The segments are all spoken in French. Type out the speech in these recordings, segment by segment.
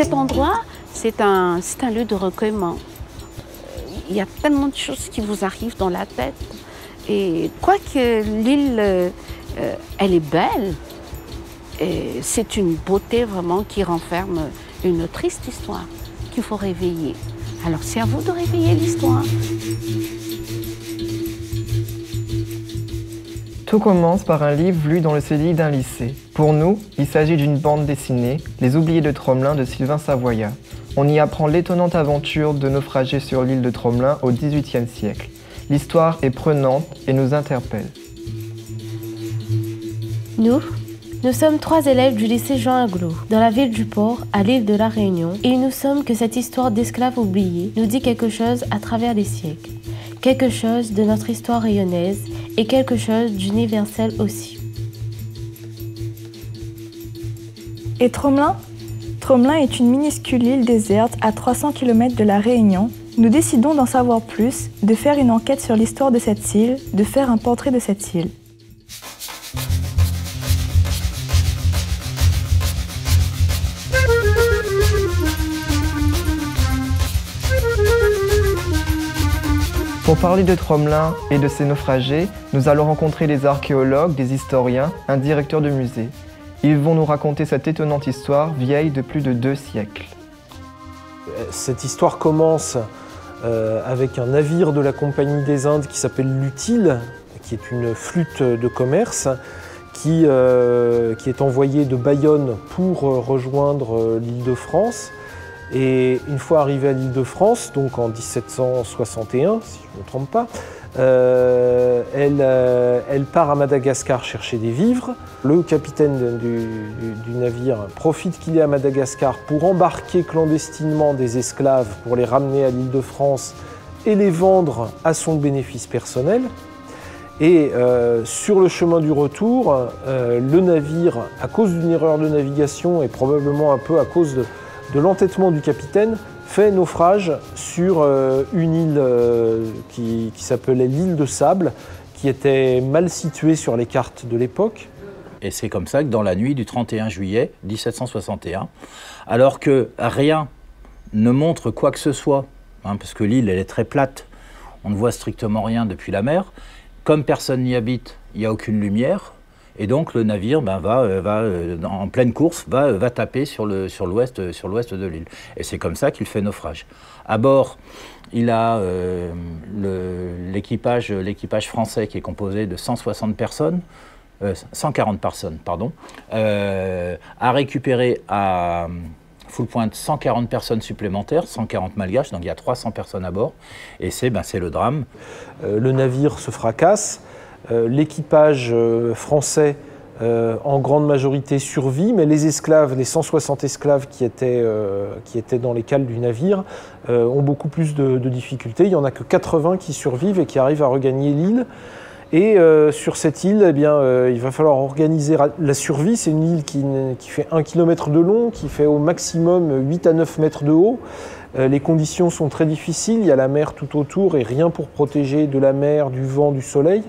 Cet endroit, c'est un lieu de recueillement. Il y a tellement de choses qui vous arrivent dans la tête. Et quoique l'île, elle est belle, c'est une beauté vraiment qui renferme une triste histoire qu'il faut réveiller. Alors c'est à vous de réveiller l'histoire. Tout commence par un livre lu dans le CDI d'un lycée. Pour nous, il s'agit d'une bande dessinée, Les Oubliés de Tromelin de Sylvain Savoyat. On y apprend l'étonnante aventure de naufragés sur l'île de Tromelin au XVIIIe siècle. L'histoire est prenante et nous interpelle. Nous sommes 3 élèves du lycée Jean Aglo, dans la ville du Port, à l'île de la Réunion, et il nous semble que cette histoire d'esclaves oubliés nous dit quelque chose à travers les siècles, quelque chose de notre histoire rayonnaise et quelque chose d'universel aussi. Et Tromelin ? Tromelin est une minuscule île déserte à 300 km de la Réunion. Nous décidons d'en savoir plus, de faire une enquête sur l'histoire de cette île, de faire un portrait de cette île. Pour parler de Tromelin et de ses naufragés, nous allons rencontrer des archéologues, des historiens, un directeur de musée. Ils vont nous raconter cette étonnante histoire vieille de plus de 2 siècles. Cette histoire commence avec un navire de la Compagnie des Indes qui s'appelle l'Utile, qui est une flûte de commerce, qui est envoyée de Bayonne pour rejoindre l'île de France. Et une fois arrivée à l'île de France, donc en 1761, si je ne me trompe pas, elle part à Madagascar chercher des vivres. Le capitaine du navire profite qu'il est à Madagascar pour embarquer clandestinement des esclaves pour les ramener à l'île de France et les vendre à son bénéfice personnel. Et sur le chemin du retour, le navire, à cause d'une erreur de navigation et probablement un peu à cause de l'entêtement du capitaine, fait naufrage sur une île qui s'appelait l'île de Sable, qui était mal située sur les cartes de l'époque. Et c'est comme ça que dans la nuit du 31 juillet 1761, alors que rien ne montre quoi que ce soit, parce que l'île elle est très plate, on ne voit strictement rien depuis la mer, comme personne n'y habite, il n'y a aucune lumière, et donc le navire va en pleine course, va taper sur l'ouest de l'île. Et c'est comme ça qu'il fait naufrage. À bord, il a l'équipage français qui est composé de 140 personnes, pardon, a récupéré à full point 140 personnes supplémentaires, 140 malgaches, donc il y a 300 personnes à bord, et c'est le drame. Le navire se fracasse. L'équipage français, en grande majorité, survit, mais les esclaves, les 160 esclaves qui étaient dans les cales du navire, ont beaucoup plus de difficultés. Il n'y en a que 80 qui survivent et qui arrivent à regagner l'île. Et sur cette île, eh bien, il va falloir organiser la survie. C'est une île qui fait 1 km de long, qui fait au maximum 8 à 9 mètres de haut. Les conditions sont très difficiles, il y a la mer tout autour et rien pour protéger de la mer, du vent, du soleil.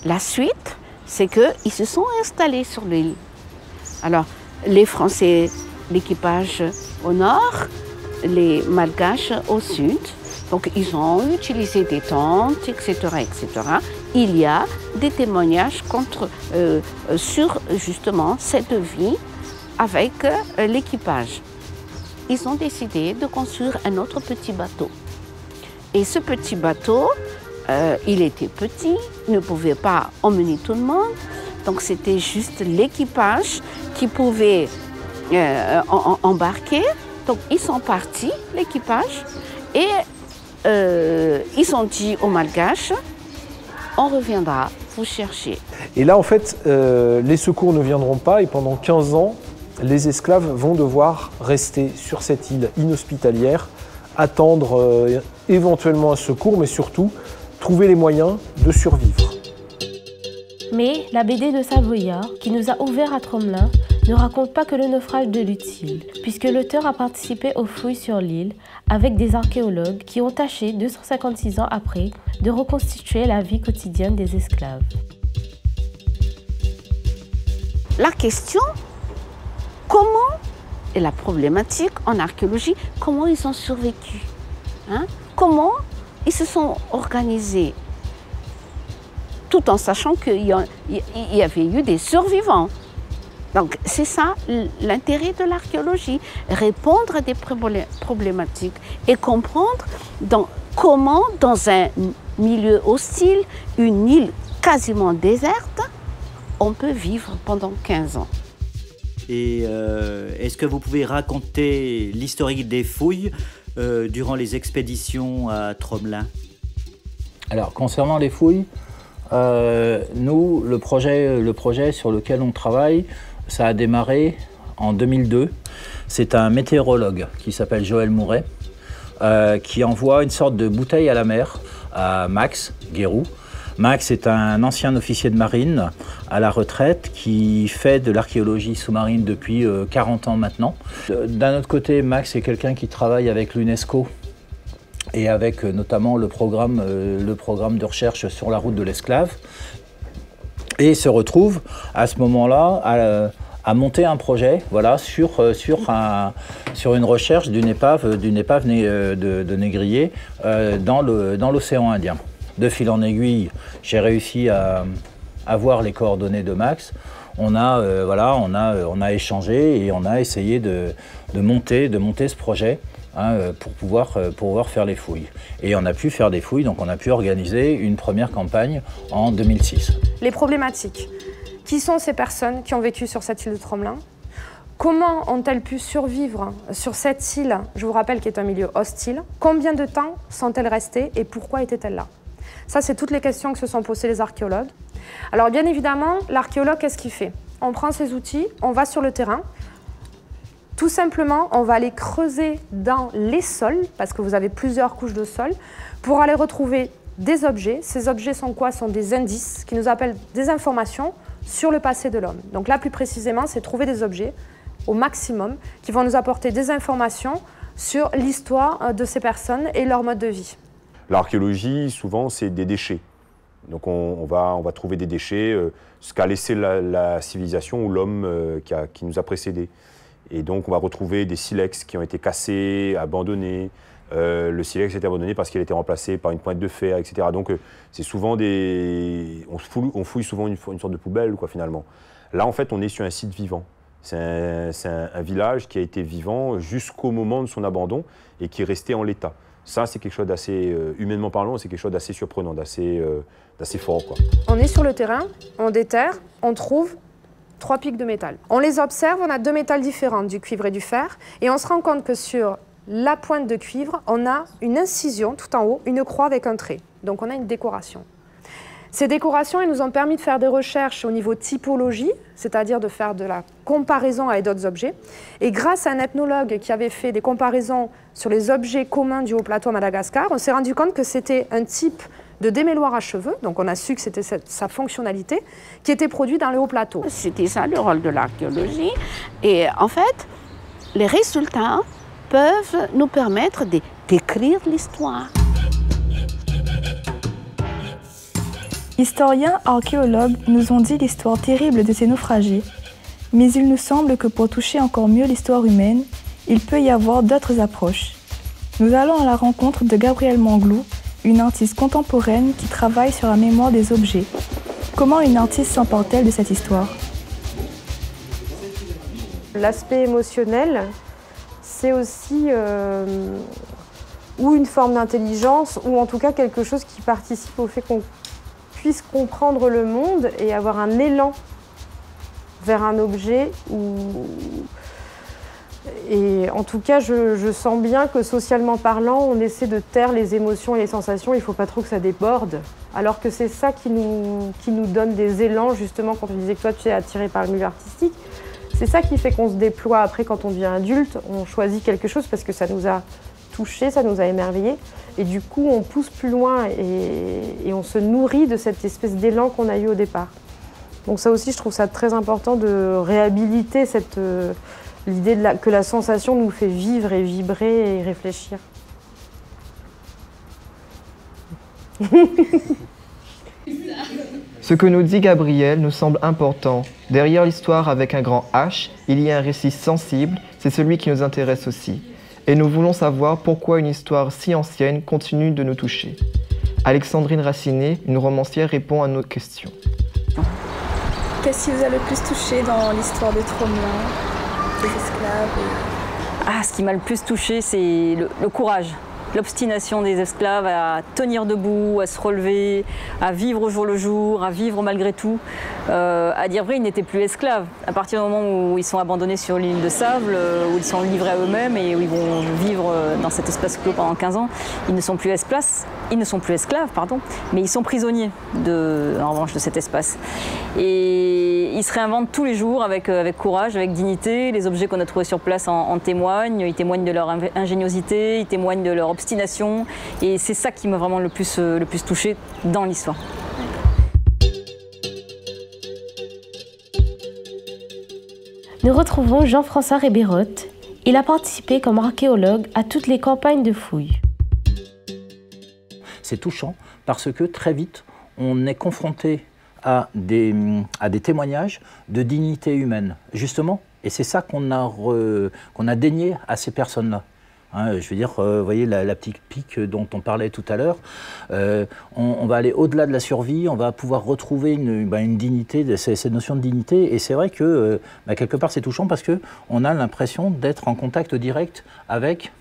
La suite, c'est qu'ils se sont installés sur l'île. Alors, les Français, l'équipage au nord, les Malgaches au sud. Donc, ils ont utilisé des tentes, etc., etc. Il y a des témoignages sur justement cette vie avec l'équipage. Ils ont décidé de construire un autre petit bateau. Et ce petit bateau, il était petit, ne pouvait pas emmener tout le monde. Donc c'était juste l'équipage qui pouvait embarquer. Donc ils sont partis, l'équipage, et ils ont dit aux Malgaches, on reviendra vous chercher. Et là en fait, les secours ne viendront pas et pendant 15 ans, les esclaves vont devoir rester sur cette île inhospitalière, attendre éventuellement un secours, mais surtout trouver les moyens de survivre. Mais la BD de Savoyat, qui nous a ouvert à Tromelin, ne raconte pas que le naufrage de l'Utile, puisque l'auteur a participé aux fouilles sur l'île avec des archéologues qui ont tâché, 256 ans après, de reconstituer la vie quotidienne des esclaves. La question, comment Et la problématique en archéologie, comment ils ont survécu, hein? Comment ils se sont organisés, tout en sachant qu'il y avait eu des survivants. Donc c'est ça l'intérêt de l'archéologie, répondre à des problématiques et comprendre comment dans un milieu hostile, une île quasiment déserte, on peut vivre pendant 15 ans. Et est-ce que vous pouvez raconter l'historique des fouilles durant les expéditions à Tromelin? Alors, concernant les fouilles, nous, le projet sur lequel on travaille, ça a démarré en 2002. C'est un météorologue qui s'appelle Joël Mouret, qui envoie une sorte de bouteille à la mer à Max Guéroux. Max est un ancien officier de marine à la retraite qui fait de l'archéologie sous-marine depuis 40 ans maintenant. D'un autre côté, Max est quelqu'un qui travaille avec l'UNESCO et avec notamment le programme de recherche sur la route de l'esclave, et se retrouve à ce moment-là à monter un projet, voilà, sur une recherche d'une épave de négrier dans l'océan Indien. De fil en aiguille, j'ai réussi à avoir les coordonnées de Max. On a échangé et on a essayé de monter ce projet, hein, pour pouvoir faire les fouilles. Et on a pu faire des fouilles, donc on a pu organiser une première campagne en 2006. Les problématiques. Qui sont ces personnes qui ont vécu sur cette île de Tromelin? Comment ont-elles pu survivre sur cette île, je vous rappelle, qui est un milieu hostile? Combien de temps sont-elles restées et pourquoi étaient-elles là? Ça, c'est toutes les questions que se sont posées les archéologues. Alors, bien évidemment, l'archéologue, qu'est-ce qu'il fait? On prend ses outils, on va sur le terrain. Tout simplement, on va aller creuser dans les sols, parce que vous avez plusieurs couches de sol, pour aller retrouver des objets. Ces objets sont quoi? Sont des indices qui nous appellent des informations sur le passé de l'homme. Donc là, plus précisément, c'est trouver des objets au maximum qui vont nous apporter des informations sur l'histoire de ces personnes et leur mode de vie. L'archéologie, souvent, c'est des déchets. Donc on va trouver des déchets, ce qu'a laissé la civilisation ou l'homme qui nous a précédés. Et donc on va retrouver des silex qui ont été cassés, abandonnés. Le silex a été abandonné parce qu'il a été remplacé par une pointe de fer, etc. Donc c'est souvent on fouille souvent une sorte de poubelle, quoi, finalement. Là, en fait, on est sur un site vivant. C'est un village qui a été vivant jusqu'au moment de son abandon et qui est resté en l'état. Ça, c'est quelque chose d'assez, humainement parlant, c'est quelque chose d'assez surprenant, d'assez fort, quoi. On est sur le terrain, on déterre, on trouve 3 pics de métal. On les observe, on a 2 métals différents, du cuivre et du fer, et on se rend compte que sur la pointe de cuivre, on a une incision tout en haut, une croix avec un trait. Donc on a une décoration. Ces décorations, elles nous ont permis de faire des recherches au niveau typologie, c'est-à-dire de faire de la comparaison avec d'autres objets. Et grâce à un ethnologue qui avait fait des comparaisons sur les objets communs du Haut-Plateau à Madagascar, on s'est rendu compte que c'était un type de démêloir à cheveux, donc on a su que c'était sa fonctionnalité, qui était produit dans le Haut-Plateau. C'était ça le rôle de l'archéologie. Et en fait, les résultats peuvent nous permettre d'écrire l'histoire. Historiens, archéologues nous ont dit l'histoire terrible de ces naufragés, mais il nous semble que pour toucher encore mieux l'histoire humaine, il peut y avoir d'autres approches. Nous allons à la rencontre de Gabrielle Manglou, une artiste contemporaine qui travaille sur la mémoire des objets. Comment une artiste s'empare-t-elle de cette histoire? L'aspect émotionnel, c'est aussi ou une forme d'intelligence, ou en tout cas quelque chose qui participe au fait qu'on puisse comprendre le monde et avoir un élan vers un objet. Et en tout cas, je sens bien que socialement parlant, on essaie de taire les émotions et les sensations. Il ne faut pas trop que ça déborde. Alors que c'est ça qui nous donne des élans, justement, quand on disait que toi, tu es attiré par le milieu artistique. C'est ça qui fait qu'on se déploie. Après, quand on devient adulte, on choisit quelque chose parce que ça nous a touché, ça nous a émerveillé. Et du coup, on pousse plus loin et on se nourrit de cette espèce d'élan qu'on a eu au départ. Donc ça aussi, je trouve ça très important de réhabiliter l'idée que la sensation nous fait vivre et vibrer et réfléchir. Ce que nous dit Gabriel nous semble important. Derrière l'histoire avec un grand H, il y a un récit sensible, c'est celui qui nous intéresse aussi. Et nous voulons savoir pourquoi une histoire si ancienne continue de nous toucher. Alexandrine Racinet, une romancière, répond à nos questions. Qu'est-ce qui vous a le plus touché dans l'histoire de Tromelin, des esclaves Ce qui m'a le plus touché, c'est le courage. L'obstination des esclaves à tenir debout, à se relever, à vivre au jour le jour, à vivre malgré tout. À dire vrai, ils n'étaient plus esclaves. À partir du moment où ils sont abandonnés sur l'île de Sable, où ils sont livrés à eux-mêmes et où ils vont vivre dans cet espace clos pendant 15 ans, ils ne sont plus esclaves, mais ils sont prisonniers en revanche de cet espace. Et ils se réinventent tous les jours avec courage, avec dignité. Les objets qu'on a trouvés sur place en témoignent. Ils témoignent de leur ingéniosité, ils témoignent de leur obstination. Et c'est ça qui m'a vraiment le plus touchée dans l'histoire. Nous retrouvons Jean-François Rébérotte. Il a participé comme archéologue à toutes les campagnes de fouilles. C'est touchant parce que très vite, on est confronté à des témoignages de dignité humaine, justement. Et c'est ça qu'on a dénié à ces personnes-là. Hein, je veux dire, vous voyez la petite pique dont on parlait tout à l'heure, on va aller au-delà de la survie, on va pouvoir retrouver une dignité, cette notion de dignité. Et c'est vrai que quelque part c'est touchant parce qu'on a l'impression d'être en contact direct avec,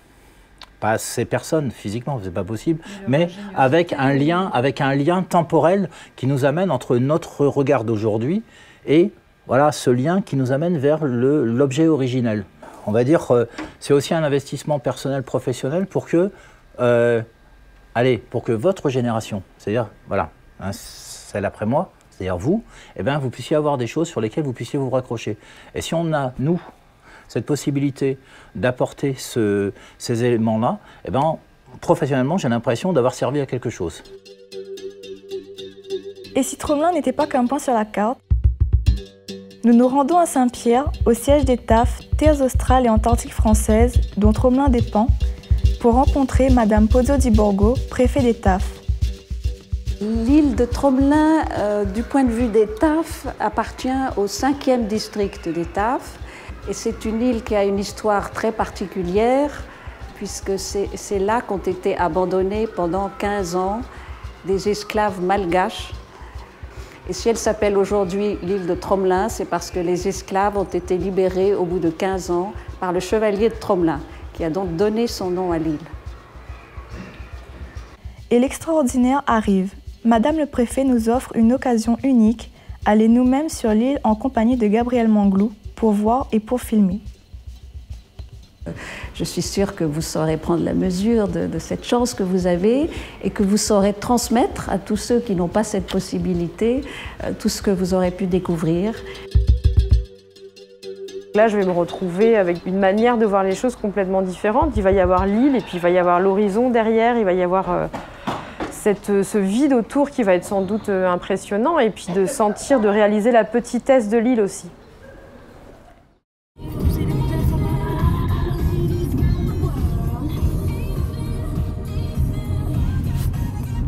pas ces personnes physiquement, c'est pas possible, mais avec un lien temporel qui nous amène entre notre regard d'aujourd'hui et voilà, ce lien qui nous amène vers l'objet originel. On va dire, c'est aussi un investissement personnel, professionnel pour que, pour que votre génération, c'est-à-dire, voilà, celle après moi, c'est-à-dire vous, vous puissiez avoir des choses sur lesquelles vous puissiez vous raccrocher. Et si on a, nous, cette possibilité d'apporter ces éléments-là, professionnellement, j'ai l'impression d'avoir servi à quelque chose. Et si Tromelin n'était pas qu'un point sur la carte, nous nous rendons à Saint-Pierre, au siège des TAF, Terres australes et antarctiques françaises, dont Tromelin dépend, pour rencontrer Madame Pozzo di Borgo, préfet des TAF. L'île de Tromelin, du point de vue des TAF, appartient au 5e district des TAF. Et c'est une île qui a une histoire très particulière, puisque c'est là qu'ont été abandonnés pendant 15 ans des esclaves malgaches. Et si elle s'appelle aujourd'hui l'île de Tromelin, c'est parce que les esclaves ont été libérés au bout de 15 ans par le chevalier de Tromelin, qui a donc donné son nom à l'île. Et l'extraordinaire arrive. Madame le préfet nous offre une occasion unique, aller nous-mêmes sur l'île en compagnie de Gabriel Manglou, pour voir et pour filmer. Je suis sûre que vous saurez prendre la mesure de cette chance que vous avez et que vous saurez transmettre à tous ceux qui n'ont pas cette possibilité tout ce que vous aurez pu découvrir. Là, je vais me retrouver avec une manière de voir les choses complètement différente. Il va y avoir l'île et puis il va y avoir l'horizon derrière, il va y avoir ce vide autour qui va être sans doute impressionnant et puis de réaliser la petitesse de l'île aussi.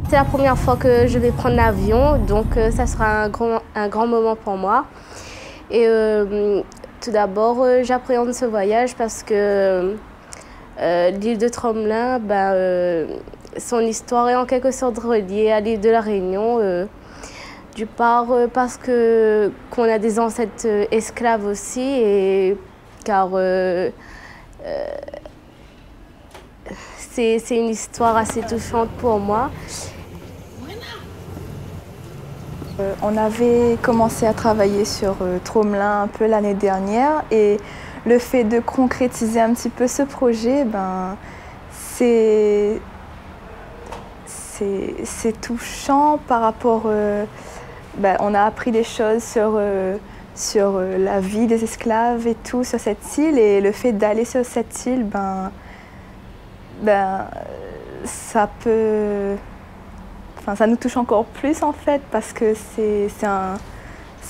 C'est la première fois que je vais prendre l'avion, donc ça sera un grand moment pour moi. Et tout d'abord, j'appréhende ce voyage parce que l'île de Tromelin, son histoire est en quelque sorte reliée à l'île de la Réunion. Du part parce qu'on a des ancêtres esclaves aussi, et car c'est une histoire assez touchante pour moi. On avait commencé à travailler sur Tromelin un peu l'année dernière, et le fait de concrétiser un petit peu ce projet, c'est touchant par rapport... on a appris des choses sur la vie des esclaves et tout sur cette île, et le fait d'aller sur cette île, ça peut... ça nous touche encore plus en fait, parce que c'est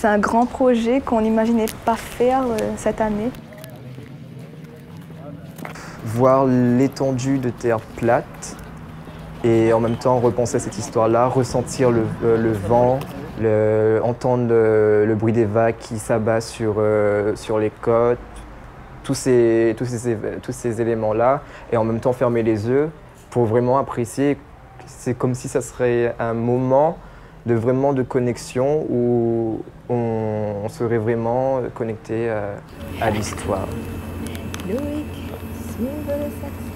un grand projet qu'on n'imaginait pas faire cette année. Voir l'étendue de terre plate et en même temps repenser à cette histoire-là, ressentir le vent, entendre le bruit des vagues qui s'abattent sur les côtes, tous ces éléments-là, et en même temps fermer les yeux pour vraiment apprécier. C'est comme si ça serait un moment de connexion où on serait vraiment connecté à l'histoire. Loïc, suivre le saxo.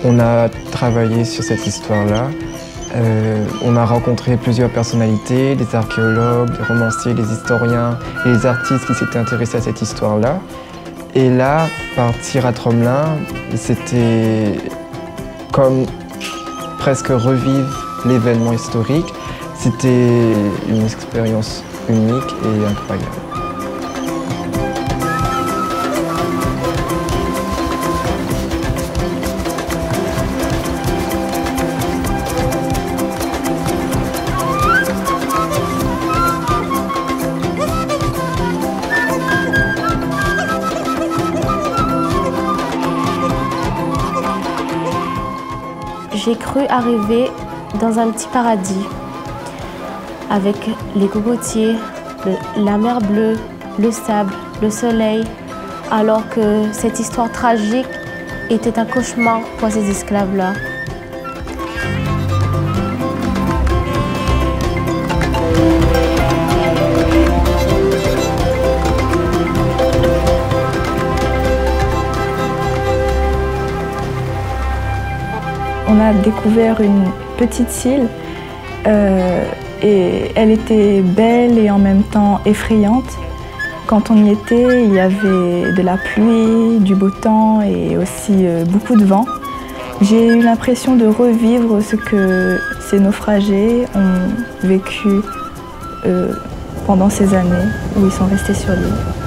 On a travaillé sur cette histoire-là. On a rencontré plusieurs personnalités, des archéologues, des romanciers, des historiens et des artistes qui s'étaient intéressés à cette histoire-là. Et là, partir à Tromelin, c'était comme presque revivre l'événement historique. C'était une expérience unique et incroyable. J'ai cru arriver dans un petit paradis avec les cocotiers, la mer bleue, le sable, le soleil, alors que cette histoire tragique était un cauchemar pour ces esclaves-là. On a découvert une petite île et elle était belle et en même temps effrayante. Quand on y était, il y avait de la pluie, du beau temps et aussi beaucoup de vent. J'ai eu l'impression de revivre ce que ces naufragés ont vécu pendant ces années où ils sont restés sur l'île.